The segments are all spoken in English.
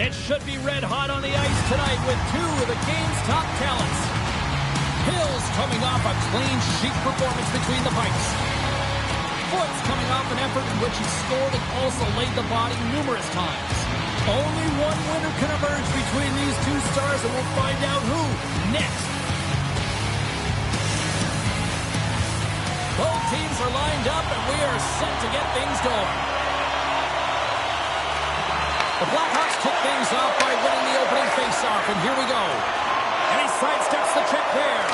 It should be red hot on the ice tonight with two of the game's top talents. Hill's coming off a clean sheet performance between the pipes. Foote's coming off an effort in which he scored and also laid the body numerous times. Only one winner can emerge between these two stars, and we'll find out who next. Both teams are lined up, and we are set to get things going. The Blackhawks kick things off by winning the opening faceoff, and here we go. And he sidesteps the check there.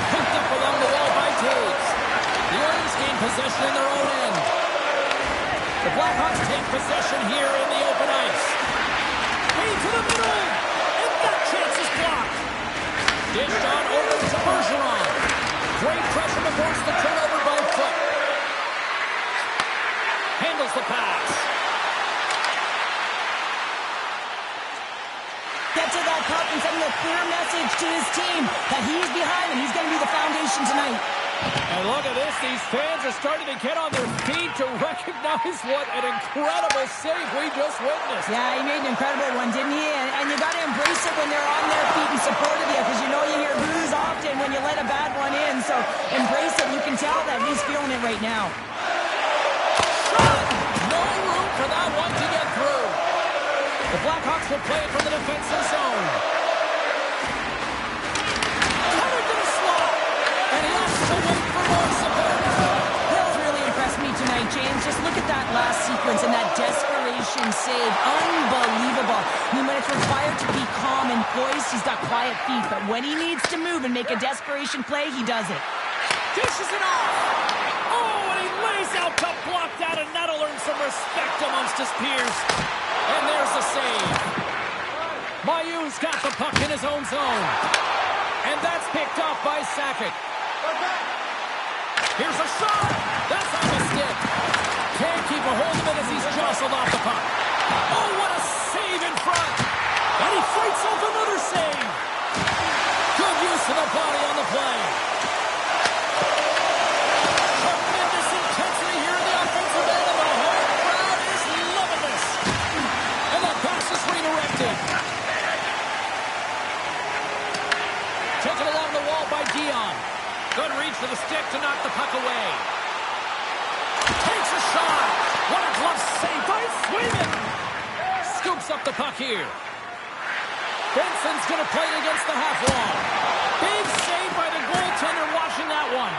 Picked up along the wall by Taves. The Oilers gain possession in their own end. The Blackhawks take possession here in the open ice. Way to the middle, and that chance is blocked. Dished on over to Bergeron. Great pressure to force the turnover by Foote. Handles the pass. Get to that puck and send a clear message to his team that he's behind and he's going to be the foundation tonight. And look at this. These fans are starting to get on their feet to recognize what an incredible save we just witnessed. Yeah, he made an incredible one, didn't he? And you got to embrace it when they're on their feet and support of you, because you know you hear boos often when you let a bad one in. So embrace it. You can tell that he's feeling it right now. Shot! No room for that one to get through. The Blackhawks will play it from the defensive zone. Covered to the slot. And he has to wait for more support. Hill's really impressed me tonight, James. Just look at that last sequence and that desperation save. Unbelievable. I mean, when it's required to be calm and poised, he's got quiet feet. But when he needs to move and make a desperation play, he does it. Dishes it off. Oh, and he lays out to block that, and that'll earn some respect amongst his peers. And there's the save. Mayu's got the puck in his own zone. And that's picked off by Sakic. Here's a shot. That's on the stick. Can't keep a hold of it as he's jostled off the puck. Oh, what a save in front. And he fights off another save. Good use of the body on the play. Tremendous intensity here in the offensive end, and the whole crowd is loving this. And that pass is redirected. Taken along the wall by Dion. Good reach for the stick to knock the puck away. Takes a shot. What a glove save by Sweden. Scoops up the puck here. Benson's going to play it against the half wall. Big save by the goaltender watching that one.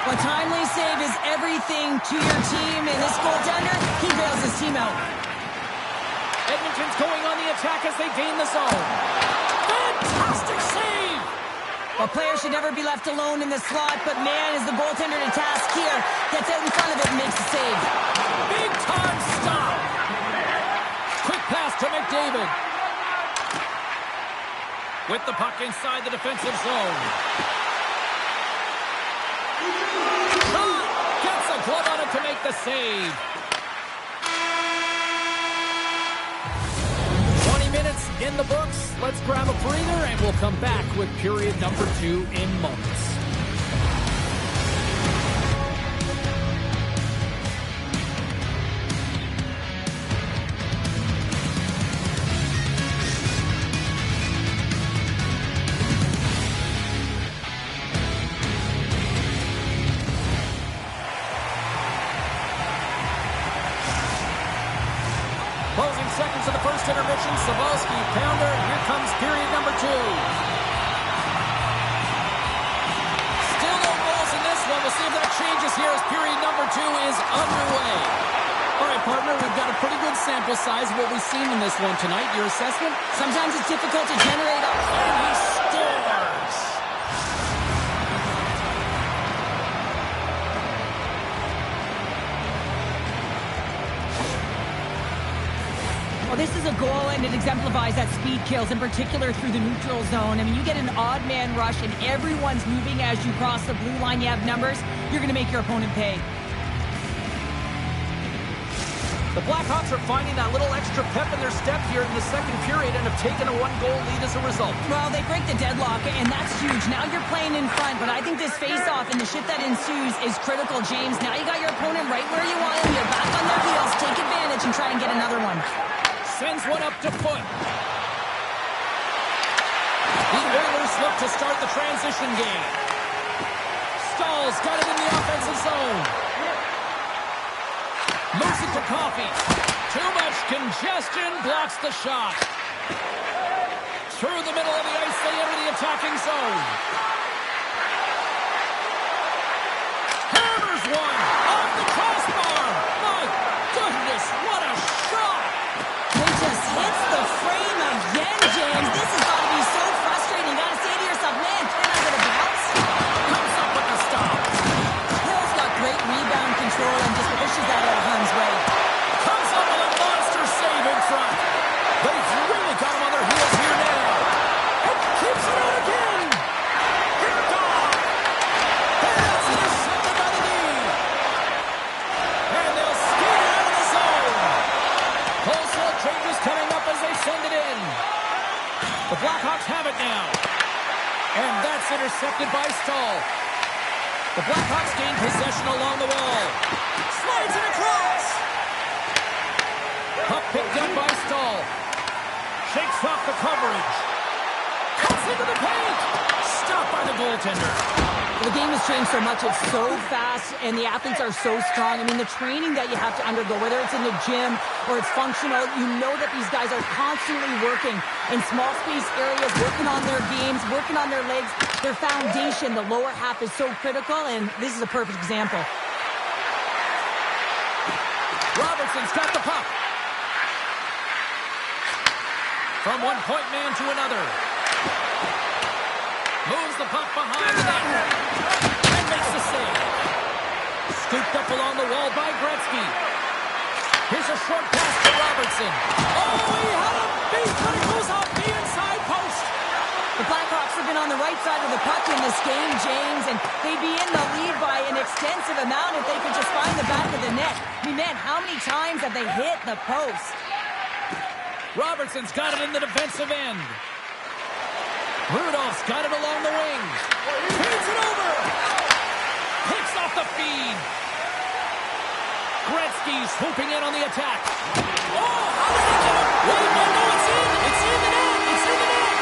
A timely save is everything to your team, and this goaltender, he bails his team out. Edmonton's going on the attack as they gain the zone. Fantastic save. A player should never be left alone in the slot, but man, is the goaltender to task here. Gets out in front of it and makes the save. Big time stop. Quick pass to McDavid. With the puck inside the defensive zone. Shot! Gets a glove on it to make the save. 20 minutes in the books. Let's grab a breather, and we'll come back with period number 2 in moments. Closing seconds of the first intermission. Sabalski, pounder, and here comes period number 2. Still no goals in this one. We'll see if that changes here as period number 2 is underway. All right, partner, we've got a pretty good sample size of what we've seen in this one tonight. Your assessment? Sometimes it's difficult to generate up. And he scores! Well, this is a goal, and it exemplifies that speed kills, in particular through the neutral zone. I mean, you get an odd man rush, and everyone's moving as you cross the blue line. You have numbers. You're going to make your opponent pay. The Blackhawks are finding that little extra pep in their step here in the second period and have taken a 1-goal lead as a result. Well, they break the deadlock, and that's huge. Now you're playing in front, but I think this face-off and the shift that ensues is critical, James. Now you got your opponent right where you want him. You're back on their heels. Take advantage and try and get another one. sends one up to foot. The Oilers look to start the transition game. Stahl's got it in the offensive zone. Moves it to Coffee. Too much congestion, blocks the shot. Through the middle of the ice, they enter the attacking zone. Hammers one off the crossbar. My goodness, what a shot! It just hits the frame again, James. This has got to be so frustrating. You got to say to yourself, man, can I get a bounce? Comes up with the stop. Hill's got great rebound control and just pushes that out of harm's way. Comes up with a monster save in front. They've really got him on their heels here now. And keeps it out again. It's gone. That's intercepted by the knee. And they'll skate it out of the zone. Wholesale changes coming up as they send it in. The Blackhawks have it now. And that's intercepted by Stahl. The Blackhawks gain possession along the wall. Slides it across. Puck picked up by Stahl. Shakes off the coverage. Cuts into the paint. Stopped by the goaltender. The game has changed so much. It's so fast, and the athletes are so strong. I mean, the training that you have to undergo, whether it's in the gym or it's functional, you know that these guys are constantly working in small space areas, working on their games, working on their legs. Their foundation, the lower half, is so critical, and this is a perfect example. Robertson's got the puck. From one point man to another. Moves the puck behind the net. And makes the save. Scooped up along the wall by Gretzky. Here's a short pass to Robertson. Oh, he had a beat, but it goes off the inside post. The Blackhawks have been on the right side of the puck in this game, James, and they'd be in the lead by an extensive amount if they could just find the back of the net. I mean, man, how many times have they hit the post? Robertson's got it in the defensive end. Rudolph's got it along the wing. Feeds it over. Picks off the feed. Gretzky's swooping in on the attack. Oh, how did he get it? Wait, no, it's in. It's in the net. It's in the net.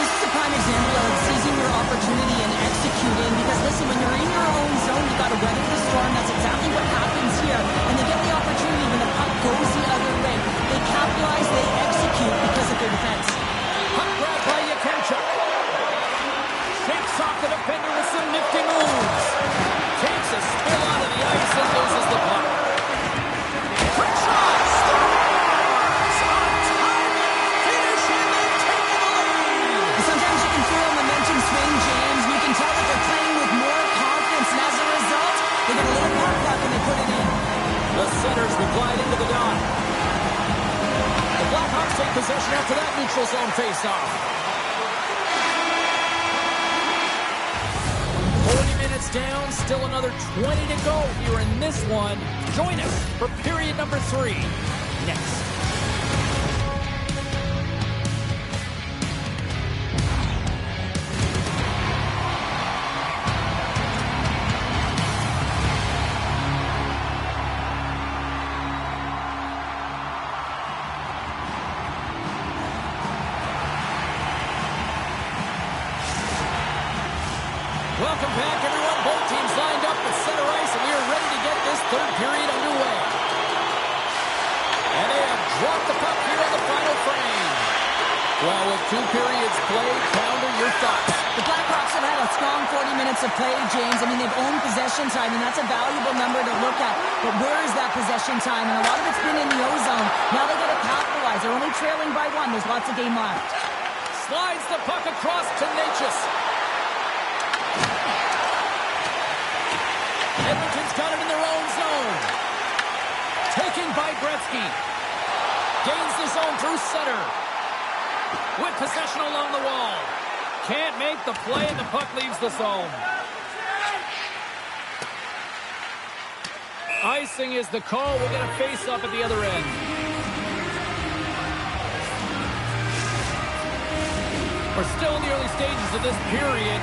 This is a prime example of seizing your opportunity and executing, because listen, when you're in your own zone, you got to weather the storm. That's exactly what happens here. And they get the opportunity when the puck goes the other way. They capitalize, they execute because of their defense. Puck grab by Yakenchuk. Shakes off the defender with some nifty moves. Takes a spill out of the ice and loses the puck. Quick shot! Scores! On time and finish, and they've taken the lead! Sometimes you can feel momentum swing, James. You can tell that they're playing with more confidence, and as a result, they get a little puck luck and they put it in. The centers will glide into the dot. The Blackhawks take possession after that neutral zone faceoff. 40 minutes down, still another 20 to go here in this one. Join us for period number 3 next. Welcome back, everyone. Both teams lined up at center ice, and we are ready to get this third period underway. And they have dropped the puck here on the final frame. Well, with 2 periods played, Pounder, your thoughts? The Blackhawks have had a strong 40 minutes of play, James. I mean, they've owned possession time, and that's a valuable number to look at. But where is that possession time? And a lot of it's been in the O-zone. Now they got to capitalize. They're only trailing by 1. There's lots of game left. Slides the puck across to Natchez. Edmonton's got it in their own zone. Taken by Gretzky. Gains the zone through center. With possession along the wall. Can't make the play, and the puck leaves the zone. Icing is the call. We'll get a face-up at the other end. We're still in the early stages of this period.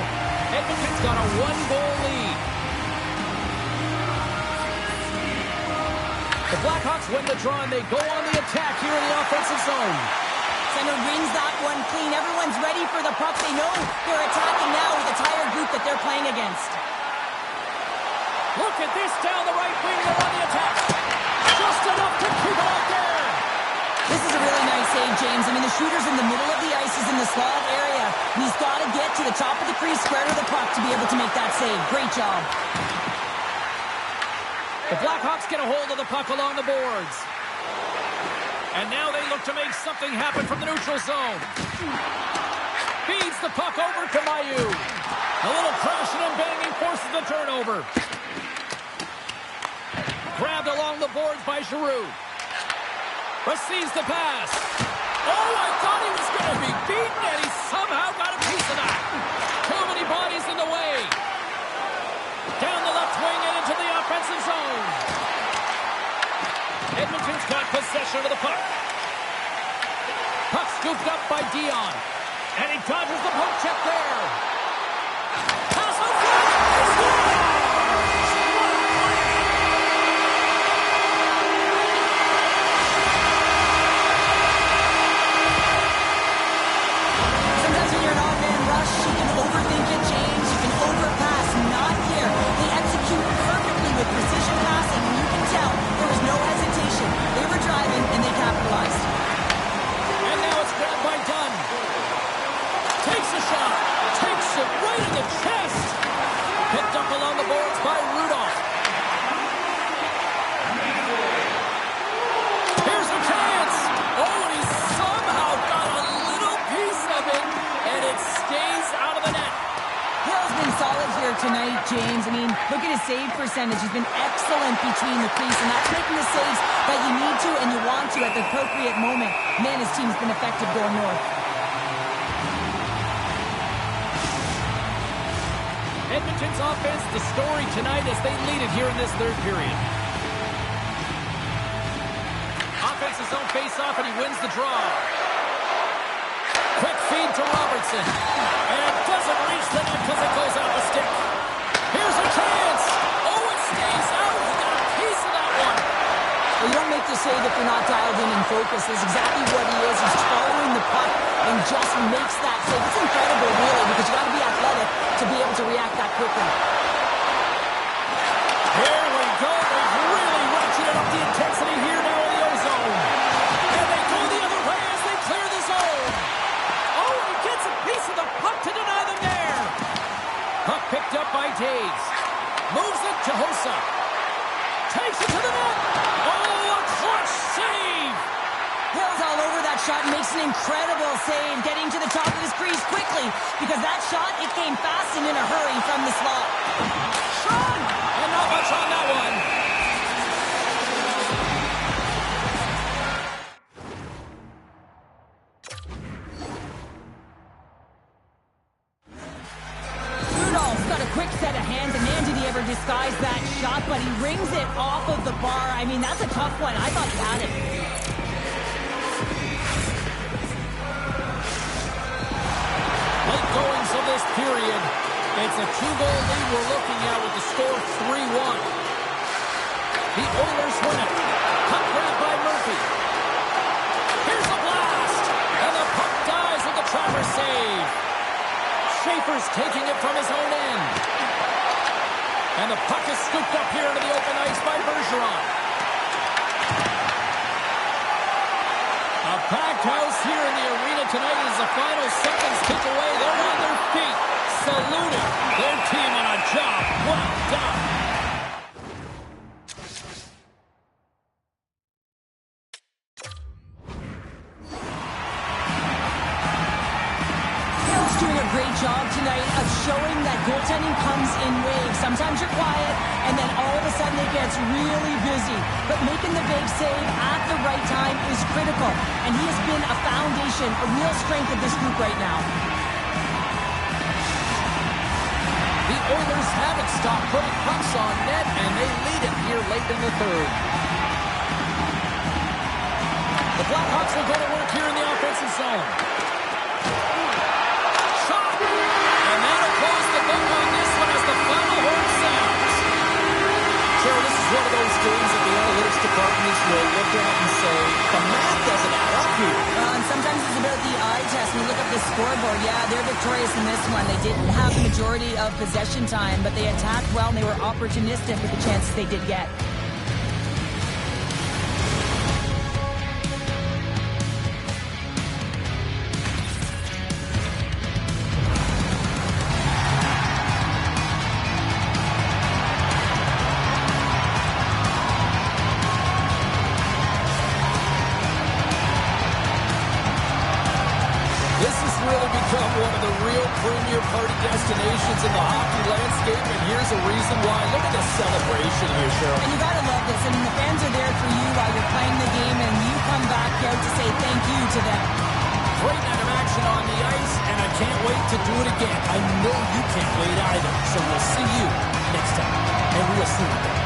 Edmonton's got a 1-goal lead. The Blackhawks win the draw, and they go on the attack here in the offensive zone. Center wins that one clean. Everyone's ready for the puck. They know they're attacking now with the tired group that they're playing against. Look at this down the right wing. They're on the attack. Just enough to keep it out there. This is a really nice save, James. I mean, the shooter's in the middle of the ice. He's in the slot area. And he's got to get to the top of the crease, square to the puck to be able to make that save. Great job. The Blackhawks get a hold of the puck along the boards. And now they look to make something happen from the neutral zone. Feeds the puck over to Mayu. A little crashing and banging forces the turnover. Grabbed along the boards by Giroux. Receives the pass. Oh, I thought he was going to be beaten, and he somehow got a piece of that. Too many bodies in the way. Down the left wing and into the offensive zone. Edmonton's got possession of the puck. Puck scooped up by Dion. And he dodges the poke check there. Pass on front. Sometimes when you're an odd-man rush, you can overthink it, James. You can overpass. Not here. They execute perfectly with precision passing, and you can tell there was no hesitation. They were driving, and they capitalized. And now it's grabbed by Dunn. Takes a shot. Takes it right in the chest. Picked up along the boards by Rudolph. Here's a chance. Oh, and he somehow got a little piece of it, and it stays out of the net. Hill's been solid here tonight, James. I mean, look at his save percentage. He's been excellent between the crease, and that's making the saves that you need to and you want to at the appropriate moment. Man, his team's been effective going north. Edmonton's offense, the story tonight as they lead it here in this third period. Offensive zone face-off, and he wins the draw. Quick feed to Robertson. And it doesn't reach the net because it goes out the stick. Here's a chance. Oh, it stays out. He got a piece of that one. Well, you don't make the save if you're not dialed in and focused. That's exactly what he is. He's following the puck and just makes that save. It's incredible, really, because you got to be athletic to be able to react that quickly. Here we go. They've really ratcheted up the intensity here now in the O-zone. And they go the other way as they clear the zone. Oh, and he gets a piece of the puck to deny them there. Puck picked up by Taves. Moves it to Hossa. Takes it to the net. Oh, a clutch save. Hill's all over that shot and makes an incredible save, getting to the top of his crease quickly, because that shot, it came fast and in a hurry from the slot. Shot! And not much on that one. Rudolph's got a quick set of hands, and man, did he ever disguise that shot, but he rings it off of the bar. I mean, that's a tough one. I thought he had it. Late goings of this period. It's a 2-goal lead we're looking at with the score 3-1. The Oilers win it. Puck grabbed by Murphy. Here's a blast. And the puck dies with the Trapper save. Schaefer's taking it from his own end. And the puck is scooped up here into the open ice by Bergeron. A packed house here in the arena tonight as the final seconds tick away. They're on their feet, saluting their team on a job well done. Hill's doing a great job tonight of showing that goaltending comes in waves. Sometimes you're quiet, and then all of a sudden it gets really busy. But making the big save at the right time is critical. And he has been a foundation, a real strength of this group right now. The Oilers haven't stopped putting pucks on net, and they lead it here late in the third. The Blackhawks will go to work here in the offensive zone. Shot! And that'll close the book on this one as the final horn sounds. Sure, this is one of those games that the analytics department scoreboard, yeah, they're victorious in this one. They didn't have the majority of possession time, but they attacked well and they were opportunistic with the chances they did get. One of the real premier party destinations in the hockey landscape, and here's a reason why. Look at the celebration here, Cheryl. And you gotta love this. I mean, the fans are there for you while you're playing the game, and you come back out to say thank you to them. Great night of action on the ice, and I can't wait to do it again. I know you can't wait either, so we'll see you next time, and we'll see you.